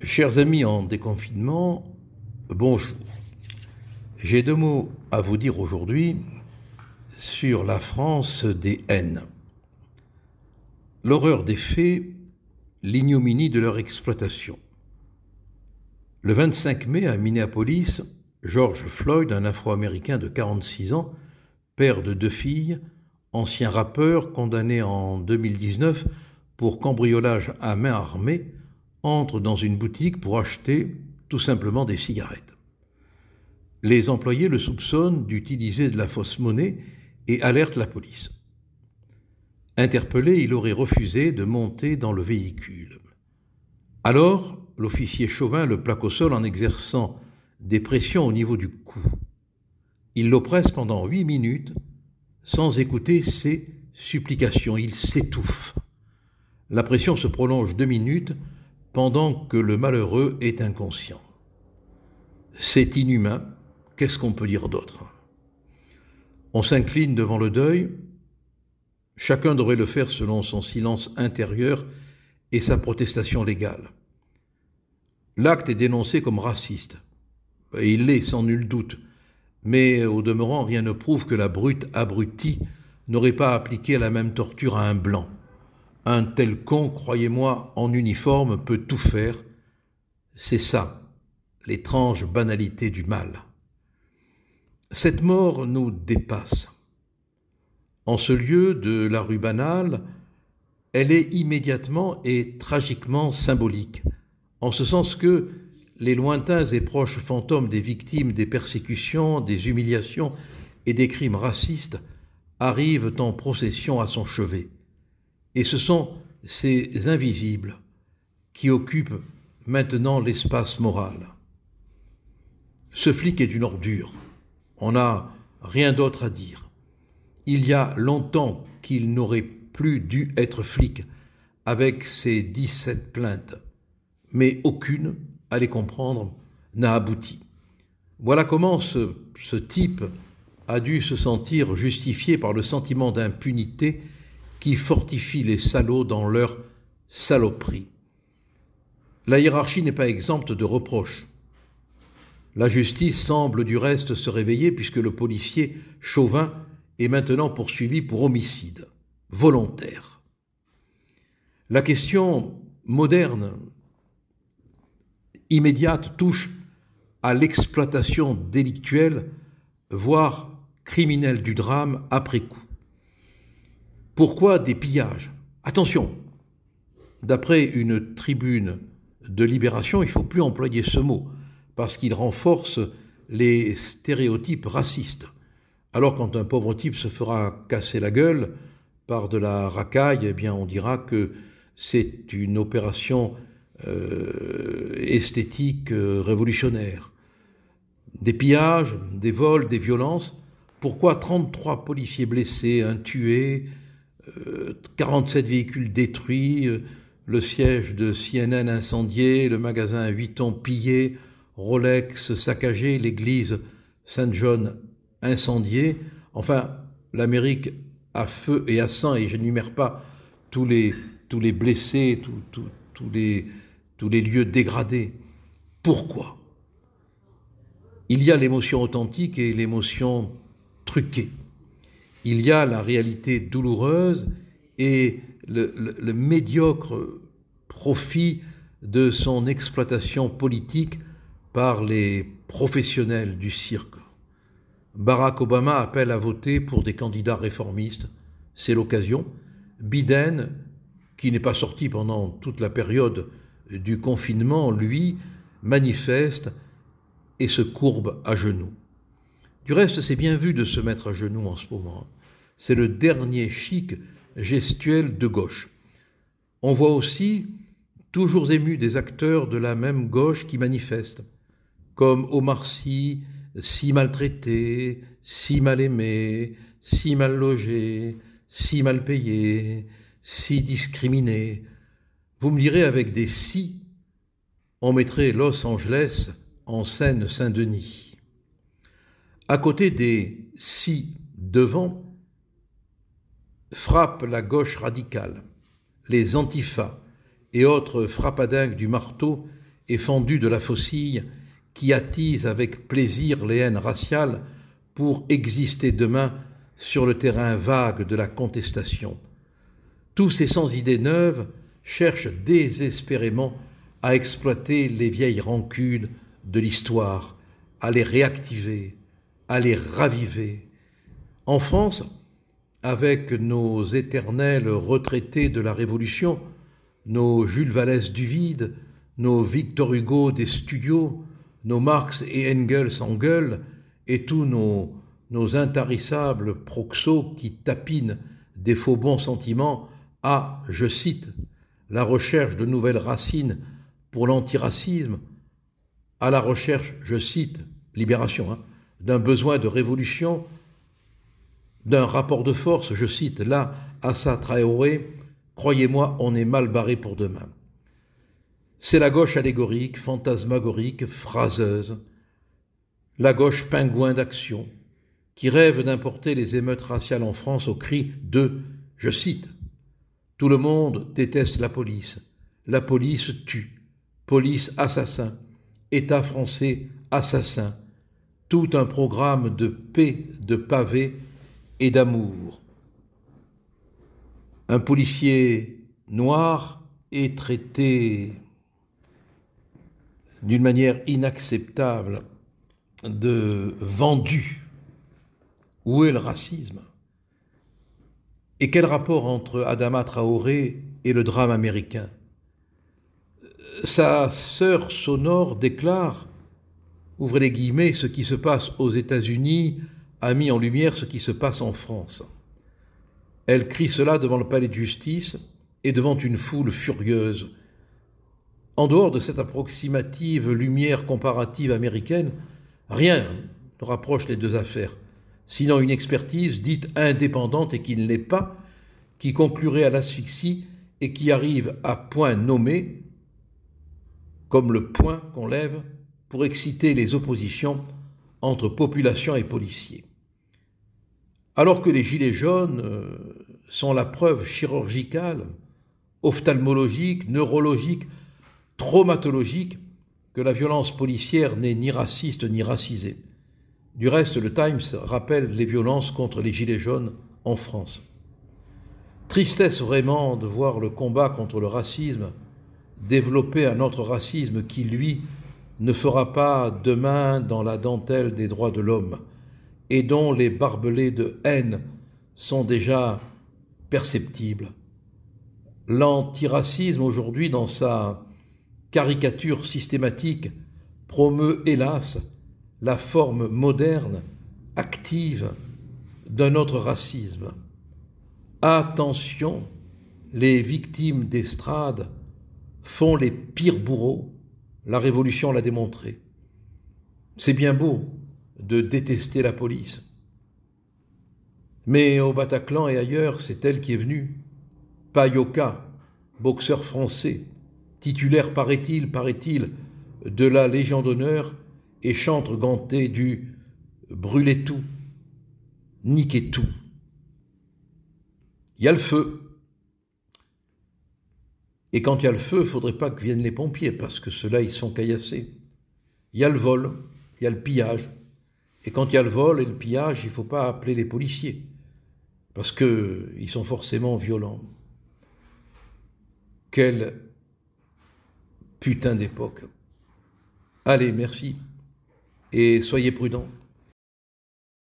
Chers amis en déconfinement, bonjour. J'ai deux mots à vous dire aujourd'hui sur la France des haines. L'horreur des faits, l'ignominie de leur exploitation. Le 25 mai à Minneapolis, George Floyd, un Afro-Américain de 46 ans, père de deux filles, ancien rappeur condamné en 2019 pour cambriolage à main armée, entre dans une boutique pour acheter tout simplement des cigarettes. Les employés le soupçonnent d'utiliser de la fausse monnaie et alertent la police. Interpellé, il aurait refusé de monter dans le véhicule. Alors, l'officier Chauvin le plaque au sol en exerçant des pressions au niveau du cou. Il l'oppresse pendant 8 minutes sans écouter ses supplications. Il s'étouffe. La pression se prolonge 2 minutes pendant que le malheureux est inconscient. C'est inhumain, qu'est-ce qu'on peut dire d'autre? On s'incline devant le deuil, chacun devrait le faire selon son silence intérieur et sa protestation légale. L'acte est dénoncé comme raciste, et il l'est sans nul doute, mais au demeurant, rien ne prouve que la brute abrutie n'aurait pas appliqué la même torture à un blanc. Un tel con, croyez-moi, en uniforme, peut tout faire. C'est ça, l'étrange banalité du mal. Cette mort nous dépasse. En ce lieu de la rue banale, elle est immédiatement et tragiquement symbolique, en ce sens que les lointains et proches fantômes des victimes des persécutions, des humiliations et des crimes racistes arrivent en procession à son chevet. Et ce sont ces invisibles qui occupent maintenant l'espace moral. Ce flic est une ordure. On n'a rien d'autre à dire. Il y a longtemps qu'il n'aurait plus dû être flic avec ses 17 plaintes. Mais aucune, allez comprendre, n'a abouti. Voilà comment ce type a dû se sentir justifié par le sentiment d'impunité qui fortifie les salauds dans leur saloperie. La hiérarchie n'est pas exempte de reproches. La justice semble du reste se réveiller puisque le policier Chauvin est maintenant poursuivi pour homicide volontaire. La question moderne, immédiate, touche à l'exploitation délictuelle, voire criminelle du drame après coup. Pourquoi des pillages? Attention, d'après une tribune de Libération, il ne faut plus employer ce mot, parce qu'il renforce les stéréotypes racistes. Alors quand un pauvre type se fera casser la gueule par de la racaille, eh bien on dira que c'est une opération esthétique révolutionnaire. Des pillages, des vols, des violences. Pourquoi 33 policiers blessés, un tué, 47 véhicules détruits, le siège de CNN incendié, le magasin Vuitton pillé, Rolex saccagé, l'église Saint-John incendiée. Enfin, l'Amérique à feu et à sang, et je n'énumère pas tous les blessés, tous les lieux dégradés. Pourquoi? Il y a l'émotion authentique et l'émotion truquée. Il y a la réalité douloureuse et le médiocre profit de son exploitation politique par les professionnels du cirque. Barack Obama appelle à voter pour des candidats réformistes. C'est l'occasion. Biden, qui n'est pas sorti pendant toute la période du confinement, lui, manifeste et se courbe à genoux. Du reste, c'est bien vu de se mettre à genoux en ce moment. C'est le dernier chic gestuel de gauche. On voit aussi, toujours ému, des acteurs de la même gauche qui manifestent, comme Omar Sy, si maltraité, si mal aimé, si mal logé, si mal payé, si discriminé. Vous me direz, avec des si, on mettrait Los Angeles en Seine-Saint-Denis. À côté des si devant, frappe la gauche radicale, les antifas et autres frappadingues du marteau et fendue de la faucille qui attise avec plaisir les haines raciales pour exister demain sur le terrain vague de la contestation. Tous ces sans idées neuves cherchent désespérément à exploiter les vieilles rancunes de l'histoire, à les réactiver, à les raviver. En France, avec nos éternels retraités de la Révolution, nos Jules Vallès du vide, nos Victor Hugo des studios, nos Marx et Engels en gueule, et tous nos intarissables proxos qui tapinent des faux bons sentiments à, je cite, la recherche de nouvelles racines pour l'antiracisme, à la recherche, je cite, Libération, d'un besoin de révolution, d'un rapport de force, je cite, là, Assa Traoré, croyez-moi, on est mal barré pour demain. C'est la gauche allégorique, fantasmagorique, phraseuse, la gauche pingouin d'action, qui rêve d'importer les émeutes raciales en France au cri de, je cite, « Tout le monde déteste la police tue, police assassin, État français assassin, tout un programme de paix, de pavés et d'amour. » Un policier noir est traité d'une manière inacceptable de vendu. Où est le racisme? Et quel rapport entre Adama Traoré et le drame américain? Sa sœur sonore déclare, ouvrez les guillemets, ce qui se passe aux États-Unis a mis en lumière ce qui se passe en France. Elle crie cela devant le palais de justice et devant une foule furieuse. En dehors de cette approximative lumière comparative américaine, rien ne rapproche les deux affaires, sinon une expertise dite indépendante et qui ne l'est pas, qui conclurait à l'asphyxie et qui arrive à point nommé, comme le point qu'on lève pour exciter les oppositions entre population et policiers. Alors que les gilets jaunes sont la preuve chirurgicale, ophtalmologique, neurologique, traumatologique que la violence policière n'est ni raciste ni racisée. Du reste, le Times rappelle les violences contre les gilets jaunes en France. Tristesse vraiment de voir le combat contre le racisme développer un autre racisme qui, lui, ne fera pas demain dans la dentelle des droits de l'homme et dont les barbelés de haine sont déjà perceptibles. L'antiracisme aujourd'hui, dans sa caricature systématique, promeut, hélas, la forme moderne, active d'un autre racisme. Attention, les victimes d'estrade font les pires bourreaux, la Révolution l'a démontré. C'est bien beau de détester la police, mais au Bataclan et ailleurs, c'est elle qui est venue. Payoka, boxeur français, titulaire, paraît-il, de la Légion d'honneur et chantre ganté du « brûler tout, niquer tout ». Il y a le feu. Et quand il y a le feu, il ne faudrait pas que viennent les pompiers, parce que ceux-là, ils sont caillassés. Il y a le vol, il y a le pillage. Et quand il y a le vol et le pillage, il ne faut pas appeler les policiers, parce qu'ils sont forcément violents. Quelle putain d'époque. Allez, merci, et soyez prudents.